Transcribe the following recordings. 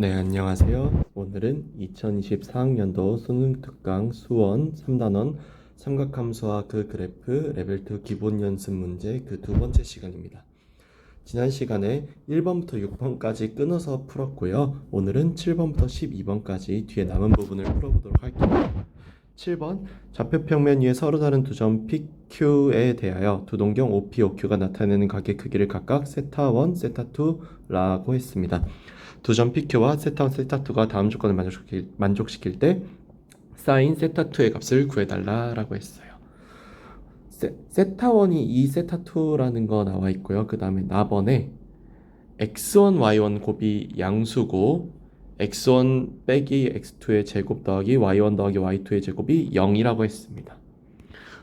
네, 안녕하세요. 오늘은 2024학년도 수능 특강 수원 3단원 삼각함수와 그 그래프 레벨 2 기본 연습 문제 그 두 번째 시간입니다. 지난 시간에 1번부터 6번까지 끊어서 풀었고요. 오늘은 7번부터 12번까지 뒤에 남은 부분을 풀어보도록 할게요. 7번 좌표 평면 위에 서로 다른 두 점 PQ에 대하여 두 동경 OP, OQ가 나타내는 각의 크기를 각각 세타1, 세타2라고 했습니다. 두 점 PQ와 세타1, 세타2가 다음 조건을 만족시킬 때 사인 세타2의 값을 구해달라고 했어요. 세타1이 2 세타2라는 거 나와 있고요. 그 다음에 나번에 x1, y1 곱이 양수고 x1 빼기 x2의 제곱 더하기 y1 더하기 y2의 제곱이 0이라고 했습니다.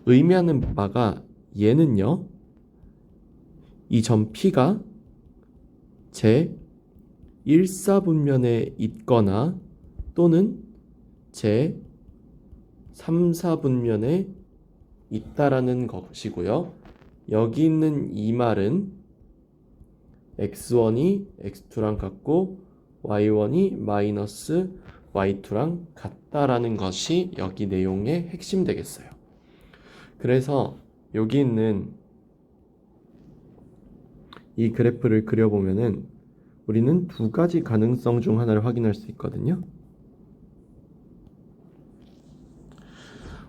의미하는 바가 얘는요, 이 점 P가 제 1사분면에 있거나 또는 제 3사분면에 있다라는 것이고요. 여기 있는 이 말은 x1이 x2랑 같고 y1이 마이너스 y2랑 같다라는 것이 여기 내용의 핵심 되겠어요. 그래서 여기 있는 이 그래프를 그려보면은 우리는 두 가지 가능성 중 하나를 확인할 수 있거든요.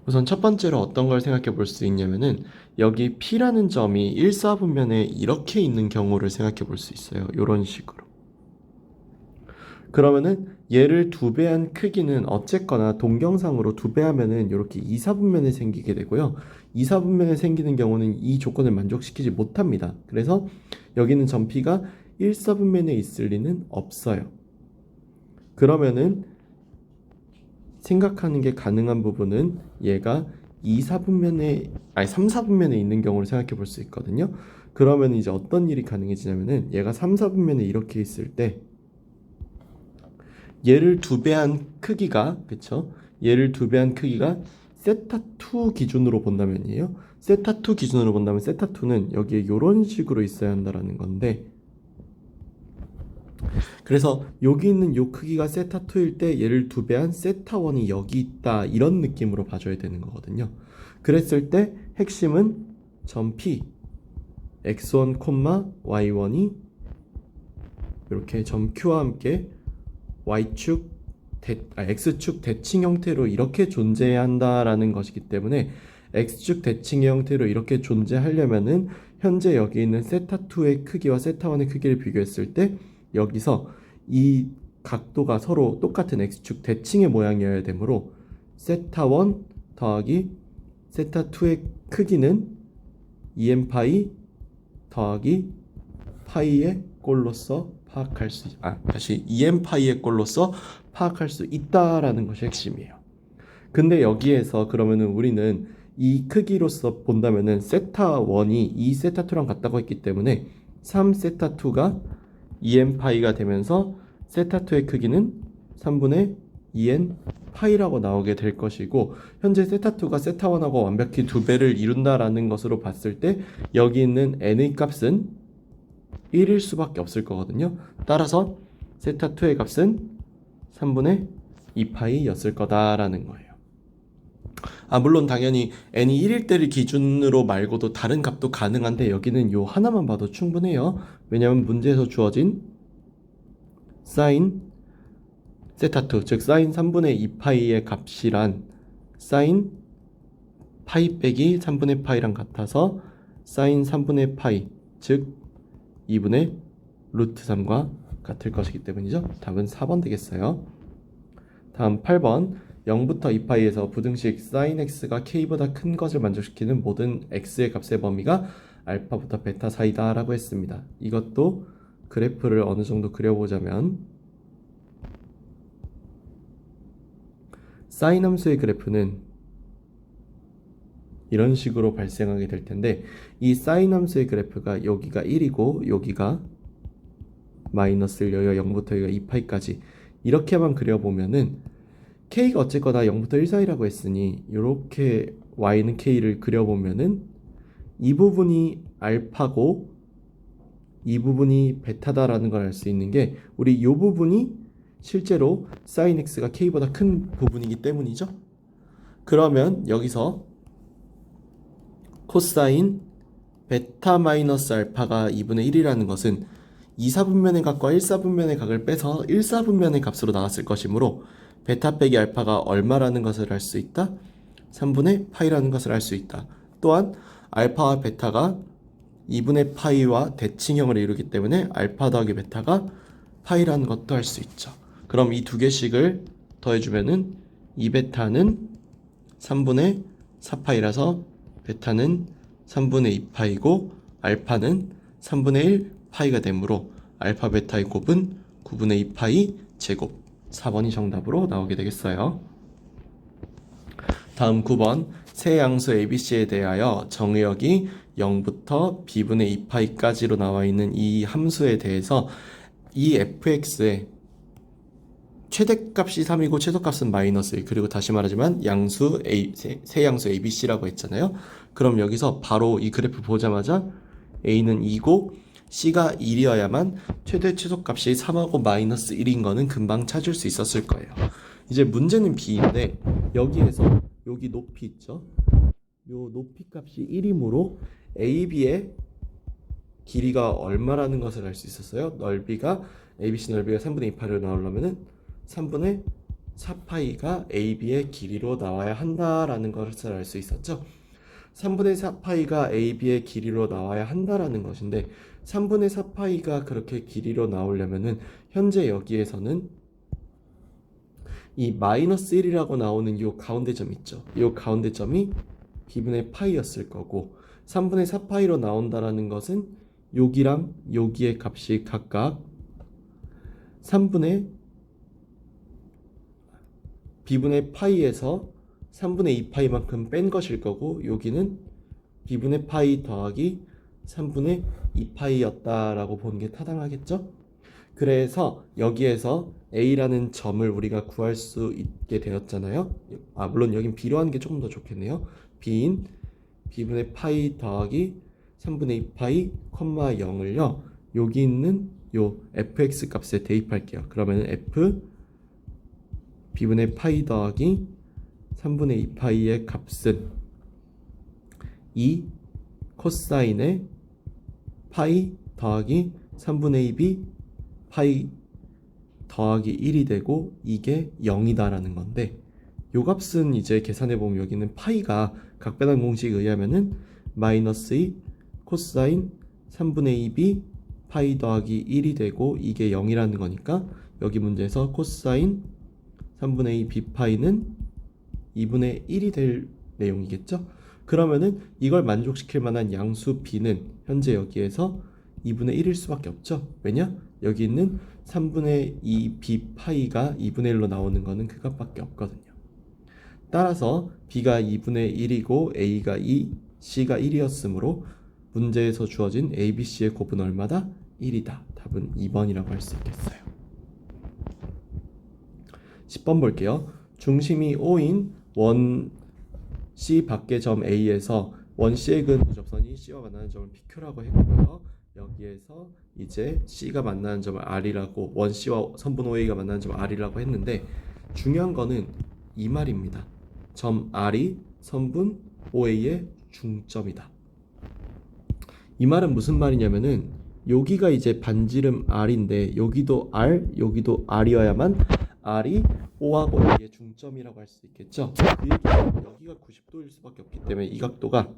우선 첫 번째로 어떤 걸 생각해 볼 수 있냐면은 여기 P라는 점이 1사분면에 이렇게 있는 경우를 생각해 볼 수 있어요. 이런 식으로. 그러면은 얘를 2배한 크기는 어쨌거나 동경상으로 2배하면은 이렇게 2사분면에 생기게 되고요. 2사분면에 생기는 경우는 이 조건을 만족시키지 못합니다. 그래서 여기는 점 P가 1사분면에 있을 리는 없어요. 그러면은 생각하는 게 가능한 부분은 얘가 3사분면에 있는 경우를 생각해 볼 수 있거든요. 그러면 이제 어떤 일이 가능해지냐면은 얘가 3사분면에 이렇게 있을 때 얘를 2배한 크기가, 그쵸? 얘를 2배한 크기가 세타2 기준으로 본다면이에요. 세타2 기준으로 본다면 세타2는 여기에 이런 식으로 있어야 한다라는 건데, 그래서 여기 있는 요 크기가 세타2일 때 얘를 2배한 세타1이 여기 있다, 이런 느낌으로 봐줘야 되는 거거든요. 그랬을 때 핵심은 점 P x1, y1이 이렇게 점 Q와 함께 X축 대칭 형태로 이렇게 존재해야 한다라는 것이기 때문에 X축 대칭의 형태로 이렇게 존재하려면은 현재 여기 있는 세타2의 크기와 세타1의 크기를 비교했을 때 여기서 이 각도가 서로 똑같은 X축 대칭의 모양이어야 되므로 세타1 더하기 세타2의 크기는 2n파이 더하기 파이의 꼴로서 파악할 수, 다시 2n파이의 꼴로서 파악할 수 있다라는 것이 핵심이에요. 근데 여기에서 그러면은 우리는 이 크기로서 본다면은 세타1이 2세타2랑 같다고 했기 때문에 3세타2가 2n파이가 되면서 세타2의 크기는 3분의 2n 파이라고 나오게 될 것이고, 현재 세타2가 세타1하고 완벽히 2배를 이룬다라는 것으로 봤을 때 여기 있는 n의 값은 1일 수밖에 없을 거거든요. 따라서 세타2의 값은 3분의 2파이였을 거다라는 거예요. 물론 당연히 n이 1일 때를 기준으로 말고도 다른 값도 가능한데 여기는 요 하나만 봐도 충분해요. 왜냐하면 문제에서 주어진 사인 세타2, 즉 사인 3분의 2파이의 값이란 사인 파이 빼기 3분의 파이랑 같아서 사인 3분의 파이, 즉 2분의 루트 3과 같을 것이기 때문이죠. 답은 4번 되겠어요. 다음 8번 0부터 2파이에서 부등식 sin x가 k보다 큰 것을 만족시키는 모든 x의 값의 범위가 알파부터 베타 사이다 라고 했습니다. 이것도 그래프를 어느 정도 그려보자면 sin 함수의 그래프는 이런 식으로 발생하게 될 텐데, 이 sin 함수의 그래프가 여기가 1이고 여기가 마이너스를 여기가 0부터 여기가 2파이까지 이렇게만 그려보면은 k가 어쨌거나 0부터 1 사이라고 했으니 이렇게 y는 k를 그려보면은 이 부분이 알파고 이 부분이 베타다라는 걸 알 수 있는 게, 우리 이 부분이 실제로 sin x가 k보다 큰 부분이기 때문이죠. 그러면 여기서 코사인 베타 마이너스 알파가 2분의 1이라는 것은 2사분면의 각과 1사분면의 각을 빼서 1사분면의 값으로 나왔을 것이므로 베타 빼기 알파가 얼마라는 것을 알 수 있다? 3분의 파이라는 것을 알 수 있다. 또한 알파와 베타가 2분의 파이와 대칭형을 이루기 때문에 알파 더하기 베타가 파이라는 것도 알 수 있죠. 그럼 이 두 개씩을 더해주면은 2베타는 3분의 4파이라서 베타는 3분의 2파이고 알파는 3분의 1 파이가 되므로 알파 베타의 곱은 9분의 2파이 제곱. 4번이 정답으로 나오게 되겠어요. 다음 9번 세 양수 ABC에 대하여 정의역이 0부터 b분의 2파이까지로 나와 있는 이 함수에 대해서 이 fx의 최대값이 3이고 최소값은 마이너스 1, 그리고 다시 말하지만 양수 세 양수 ABC라고 했잖아요. 그럼 여기서 바로 이 그래프 보자마자 A는 2고 C가 1이어야만 최대 최소값이 3하고 마이너스 1인 거는 금방 찾을 수 있었을 거예요. 이제 문제는 B인데 여기에서 여기 높이 있죠. 요 높이 값이 1이므로 AB의 길이가 얼마라는 것을 알 수 있었어요. 넓이가 ABC 넓이가 3분의 2파이로 나오려면은 3분의 4파이가 AB의 길이로 나와야 한다라는 것을 알 수 있었죠. 3분의 4파이가 AB의 길이로 나와야 한다라는 것인데 3분의 4파이가 그렇게 길이로 나오려면은 현재 여기에서는 이 마이너스 1이라고 나오는 이 가운데 점 있죠. 이 가운데 점이 b분의 파이였을 거고 3분의 4파이로 나온다라는 것은 여기랑 여기의 값이 각각 3분의 b분의 파이에서 3분의 2파이만큼 뺀 것일 거고 여기는 b분의 파이 더하기 3분의 2파이였다라고 보는 게 타당하겠죠? 그래서 여기에서 A라는 점을 우리가 구할 수 있게 되었잖아요. 물론 여긴 B로 하는 게 조금 더 좋겠네요. B인 b분의 파이 더하기 3분의 2파이, 0을요. 여기 있는 요 fx 값에 대입할게요. 그러면 f b분의 파이 더하기 3분의 2파이의 값은 2 코사인의 파이 더하기 3분의 2b 파이 더하기 1이 되고 이게 0이다라는 건데 요 값은 이제 계산해 보면 여기는 파이가 각변환 공식에 의하면은 마이너스 2 코사인 3분의 2b 파이 더하기 1이 되고 이게 0이라는 거니까 여기 문제에서 코사인 3분의 2 b파이는 2분의 1이 될 내용이겠죠? 그러면은 이걸 만족시킬 만한 양수 b는 현재 여기에서 2분의 1일 수밖에 없죠. 왜냐? 여기 있는 3분의 2 b파이가 2분의 1로 나오는 거는 그 값밖에 없거든요. 따라서 b가 2분의 1이고 a가 2, c가 1이었으므로 문제에서 주어진 ABC의 곱은 얼마다? 1이다. 답은 2번이라고 할 수 있겠어요. 10번 볼게요. 중심이 O인 원 C 밖의 점 A에서 원 C의 근 두 접선이 C와 만나는 점을 PQ라고 했고요. 여기에서 이제 C가 만나는 점을 R이라고, 원 C와 선분 OA가 만나는 점을 R이라고 했는데 중요한 거는 이 말입니다. 점 R이 선분 OA의 중점이다. 이 말은 무슨 말이냐면은 여기가 이제 반지름 R인데 여기도 R, 여기도 R이어야만 R이 O하고 A의 중점이라고 할 수 있겠죠. 그 얘기는 여기가 90도일 수밖에 없기 때문에 이 각도가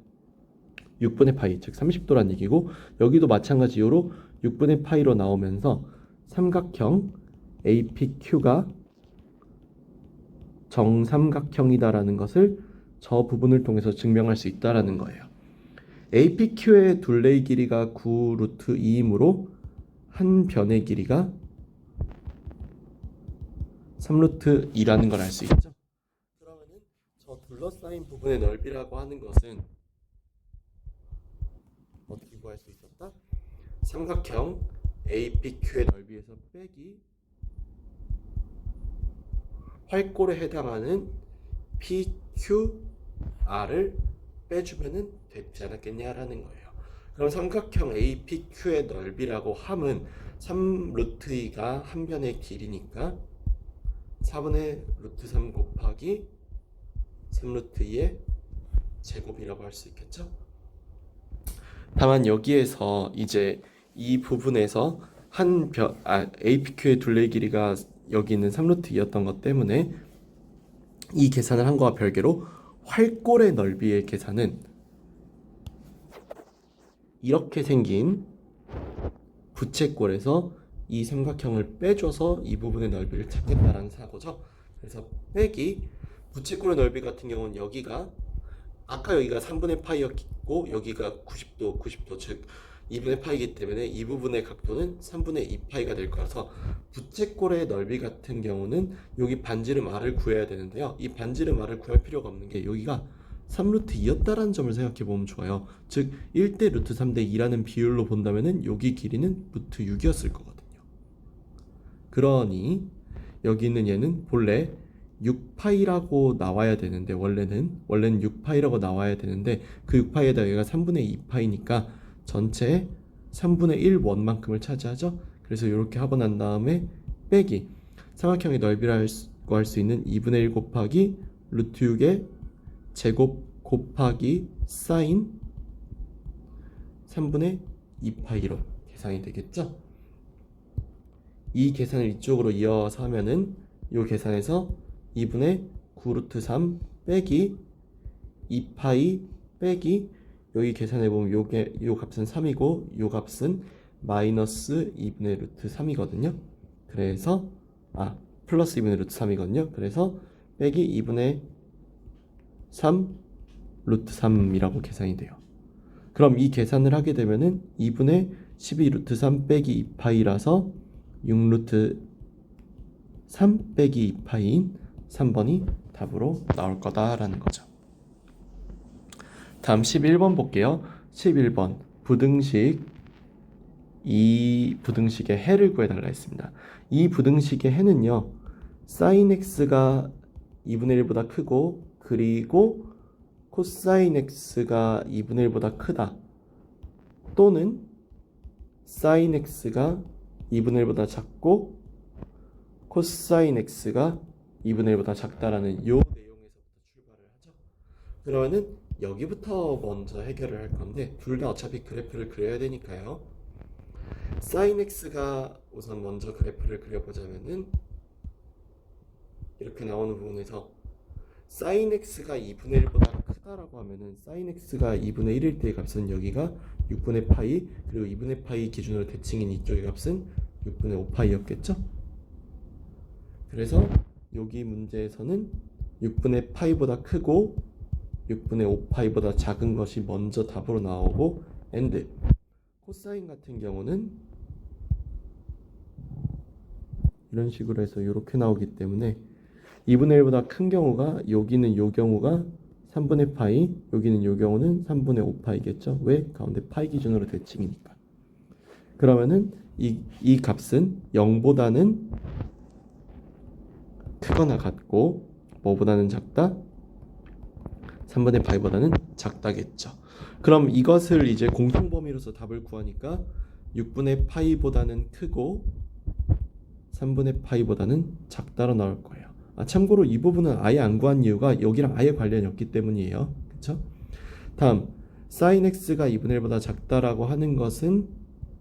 6분의 파이, 즉 30도란 얘기고 여기도 마찬가지 이유로 6분의 파이로 나오면서 삼각형 APQ가 정삼각형이다라는 것을 저 부분을 통해서 증명할 수 있다라는 거예요. APQ의 둘레의 길이가 9루트 2이므로 한 변의 길이가 3루트 2라는 걸 알 수 있죠. 그러면은 저 둘러싸인 부분의 넓이라고 하는 것은 어떻게 구할 수 있었다? 삼각형 APQ의 넓이에서 빼기 활골에 해당하는 PQR을 빼주면은 되지 않았겠냐라는 거예요. 그럼 삼각형 APQ의 넓이라고 함은 3루트 2가 한 변의 길이니까 4분의 루트 3 곱하기 3루트 2의 제곱이라고 할 수 있겠죠? 다만 여기에서 이제 이 부분에서 APQ의 둘레의 길이가 여기 있는 3루트 2였던 것 때문에 이 계산을 한 거와 별개로 활골의 넓이의 계산은 이렇게 생긴 부채꼴에서 이 삼각형을 빼줘서 이 부분의 넓이를 찾겠다라는 사고죠. 그래서 빼기 부채꼴의 넓이 같은 경우는 여기가 아까 여기가 3분의 파이였고 여기가 90도 즉 2분의 파이이기 때문에 이 부분의 각도는 3분의 2파이가 될 거라서 부채꼴의 넓이 같은 경우는 여기 반지름 r을 구해야 되는데요. 이 반지름 r을 구할 필요가 없는 게 여기가 3루트 2였다라는 점을 생각해 보면 좋아요. 즉 1대 루트 3대 2라는 비율로 본다면은 여기 길이는 루트 6이었을 거거든요. 그러니 여기 있는 얘는 본래 6파이라고 나와야 되는데 원래는 6파이라고 나와야 되는데 그 6파이에다 여기가 3분의 2파이니까 전체 3분의 1 원만큼을 차지하죠. 그래서 이렇게 하고 난 다음에 빼기 삼각형의 넓이라고 할 수 있는 2분의 1 곱하기 루트 6의 제곱 곱하기 사인 3분의 2파이로 계산이 되겠죠. 이 계산을 이쪽으로 이어서 하면은 이 계산에서 2분의 9루트 3 빼기 2파이 빼기 여기 계산해 보면 요 값은 3이고 요 값은 마이너스 2분의 루트 3이거든요. 그래서 플러스 2분의 루트 3이거든요. 그래서 빼기 2분의 3 루트 3이라고 계산이 돼요. 그럼 이 계산을 하게 되면은 2분의 12 루트 3 빼기 2파이라서 6 루트 3 빼기 2파이인 3번이 답으로 나올 거다라는 거죠. 다음 11번 볼게요. 11번 부등식 이 부등식의 해를 구해달라 했습니다. 이 부등식의 해는요 sin x가 2분의 1보다 크고 그리고 코사인 x가 2분의 1보다 크다 또는 sin x가 2분의 1보다 작고 코사인 x가 2분의 1보다 작다라는 요 내용에서부터 출발을 하죠. 그러면은 여기부터 먼저 해결을 할 건데 둘 다 어차피 그래프를 그려야 되니까요. sin x가 우선 먼저 그래프를 그려보자면은 이렇게 나오는 부분에서 sin x가 2분의 1보다 크다라고 하면은 sin x가 2분의 1일 때의 값은 여기가 6분의 파이 그리고 2분의 파이 기준으로 대칭인 이쪽의 값은 6분의 5파이였겠죠? 그래서 여기 문제에서는 6분의 파이보다 크고 6분의 5파이보다 작은 것이 먼저 답으로 나오고 and 코사인 같은 경우는 이런 식으로 해서 이렇게 나오기 때문에 2분의 1보다 큰 경우가 여기는 요 경우가 3분의 파이 여기는 요 경우는 3분의 5파이겠죠. 왜? 가운데 파이 기준으로 대칭이니까. 그러면은 이 값은 0보다는 크거나 같고 뭐보다는 작다? 3분의 파이보다는 작다겠죠. 그럼 이것을 이제 공통범위로서 답을 구하니까 6분의 파이보다는 크고 3분의 파이보다는 작다로 나올 거예요. 참고로 이 부분은 아예 안 구한 이유가 여기랑 아예 관련이 없기 때문이에요. 그쵸? 다음 sin x가 2분의 1보다 작다라고 하는 것은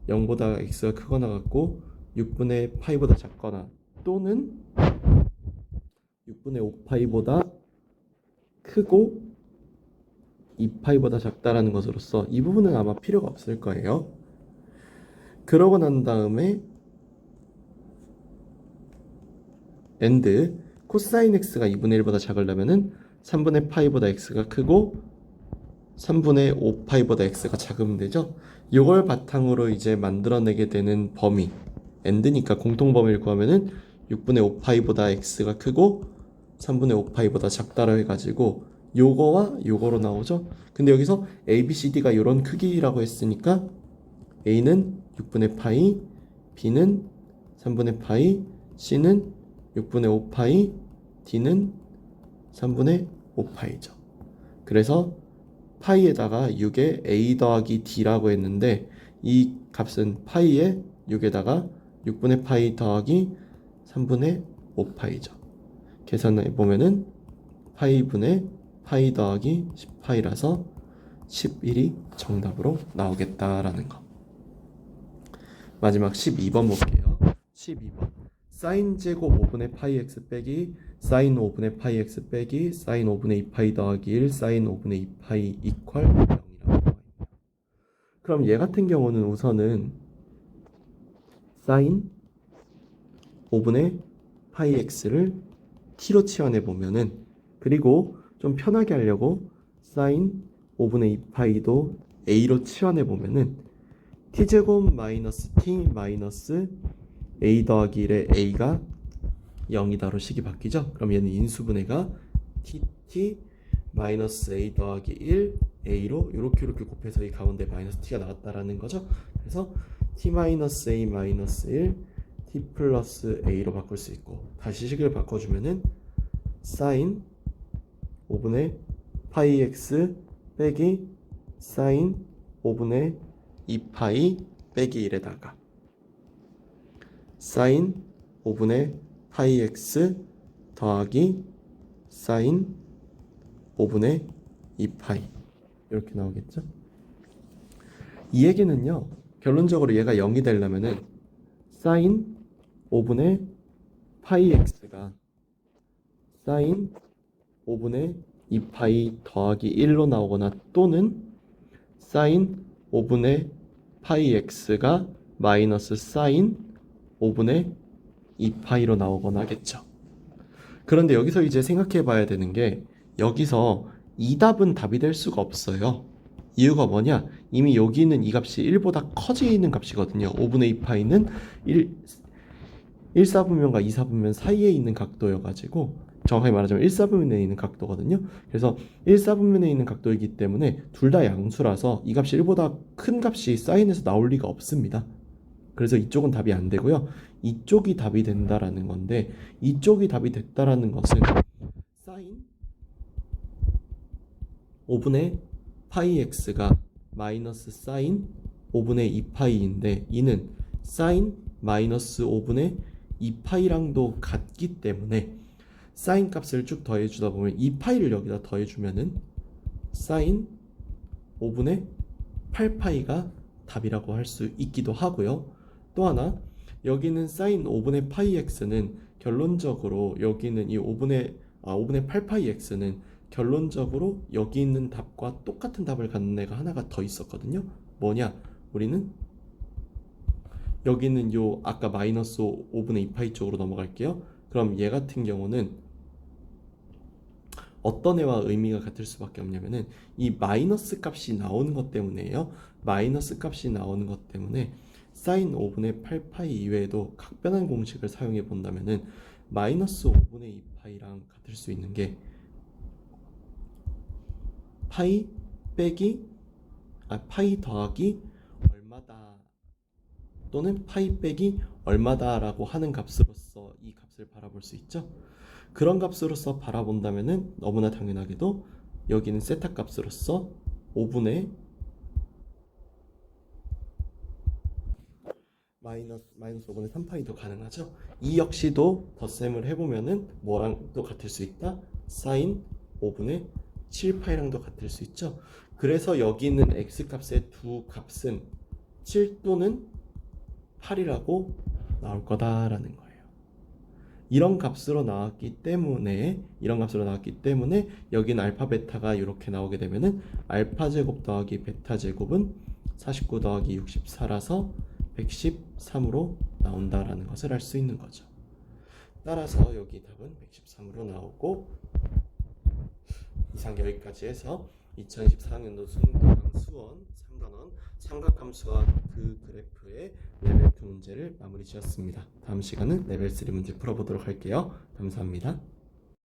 0보다 x가 크거나 같고 6분의 파이보다 작거나 또는 6분의 5파이보다 크고 2파이보다 작다라는 것으로서 이 부분은 아마 필요가 없을 거예요. 그러고 난 다음에 and 코사인 x가 2분의 1보다 작으려면은 3분의 파이보다 x가 크고 3분의 5파이보다 x가 작으면 되죠. 이걸 바탕으로 이제 만들어내게 되는 범위 and니까 공통범위를 구하면은 6분의 5파이보다 x가 크고 3분의 5파이보다 작다라 해가지고 요거와 요거로 나오죠. 근데 여기서 a, b, c, d가 이런 크기라고 했으니까 a는 6분의 파이, b는 3분의 파이, c는 6분의 5파이, d는 3분의 5파이죠. 그래서 파이에다가 6에 a 더하기 d라고 했는데 이 값은 파이에 6에다가 6분의 파이 더하기 3분의 5파이죠. 계산해 보면은 파이분의 파이 더하기 10파이라서 11이 정답으로 나오겠다라는 거. 마지막 12번 볼게요. 12번 사인 제곱 5분의 파이 x 빼기 사인 5분의 파이 x 빼기 사인 5분의 2파이 더하기 1 사인 5분의 2파이 이퀄 0이라고 나와 있네요. 그럼 얘 같은 경우는 우선은 사인 5분의 파이 x를 t로 치환해 보면은, 그리고 좀 편하게 하려고 사인 5분의 2파이도 a로 치환해 보면은 t제곱 마이너스 t 마이너스 a 더하기 1의 a가 0이다로 식이 바뀌죠. 그럼 얘는 인수분해가 tt 마이너스 a 더하기 1 a로 이렇게 곱해서 이 가운데 마이너스 t가 나왔다라는 거죠. 그래서 t 마이너스 a 마이너스 1 t 플러스 a로 바꿀 수 있고, 다시 식을 바꿔주면은 사인 5분의 파이 x 빼기 사인 5분의 2파이 빼기 1에다가 사인 5분의 파이 x 더하기 사인 5분의 2파이 이렇게 나오겠죠. 이 얘기는요, 결론적으로 얘가 0이 되려면은 사인 5분의 파이 x가 사인 5분의 2파이 더하기 1로 나오거나, 또는 사인 5분의 파이 x가 마이너스 사인 5분의 2파이로 나오거나 하겠죠. 그런데 여기서 이제 생각해 봐야 되는 게, 여기서 이 답은 답이 될 수가 없어요. 이유가 뭐냐? 이미 여기 있는 이 값이 1보다 커지는 값이거든요. 5분의 2파이는 1사분면과 2사분면 사이에 있는 각도여가지고, 정확하게 말하자면 1사분면에 있는 각도거든요. 그래서 1사분면에 있는 각도이기 때문에 둘 다 양수라서 이 값이 1보다 큰 값이 사인에서 나올 리가 없습니다. 그래서 이쪽은 답이 안 되고요. 이쪽이 답이 된다라는 건데, 이쪽이 답이 됐다라는 것은 사인 5분의 파이 x가 마이너스 사인 5분의 2파이인데, 이는 사인 마이너스 5분의 2파이랑도 같기 때문에 사인 값을 쭉 더해주다 보면 2파이를 여기다 더해주면은 사인 5분의 8파이가 답이라고 할 수 있기도 하고요. 또 하나, 여기는 사인 5분의 파이 x는 결론적으로 여기는 이 5분의 8파이 x는 결론적으로 여기 있는 답과 똑같은 답을 갖는 애가 하나가 더 있었거든요. 뭐냐? 우리는 여기는 요 아까 마이너스 5분의 2파이 쪽으로 넘어갈게요. 그럼 얘 같은 경우는 어떤 애와 의미가 같을 수밖에 없냐면은 이 마이너스 값이 나오는 것 때문에요. 마이너스 값이 나오는 것 때문에 사인 5분의 8파이 이외에도 각변환 공식을 사용해 본다면은 마이너스 5분의 2파이랑 같을 수 있는 게 파이 빼기 파이 더하기 얼마다, 또는 파이 빼기 얼마다라고 하는 값으로서 이 값을 바라볼 수 있죠. 그런 값으로서 바라본다면은 너무나 당연하게도 여기는 세타 값으로서 5분의 마이너스 5분의 3파이도 가능하죠. 이 역시도 덧셈을 해보면은 뭐랑 또 같을 수 있다? 사인 5분의 7파이랑도 같을 수 있죠. 그래서 여기 있는 x값의 두 값은 7 또는 8이라고 나올 거다라는 거예요. 이런 값으로 나왔기 때문에 여기는 알파 베타가 이렇게 나오게 되면은 알파 제곱 더하기 베타 제곱은 49 더하기 64라서 113으로 나온다라는 것을 알 수 있는 거죠. 따라서 여기 답은 113으로 나오고, 이상 여기까지 해서 2024년도 수원 3단원 삼각함수와 그 그래프의 레벨 2 문제를 마무리 지었습니다. 다음 시간은 레벨 3 문제 풀어보도록 할게요. 감사합니다.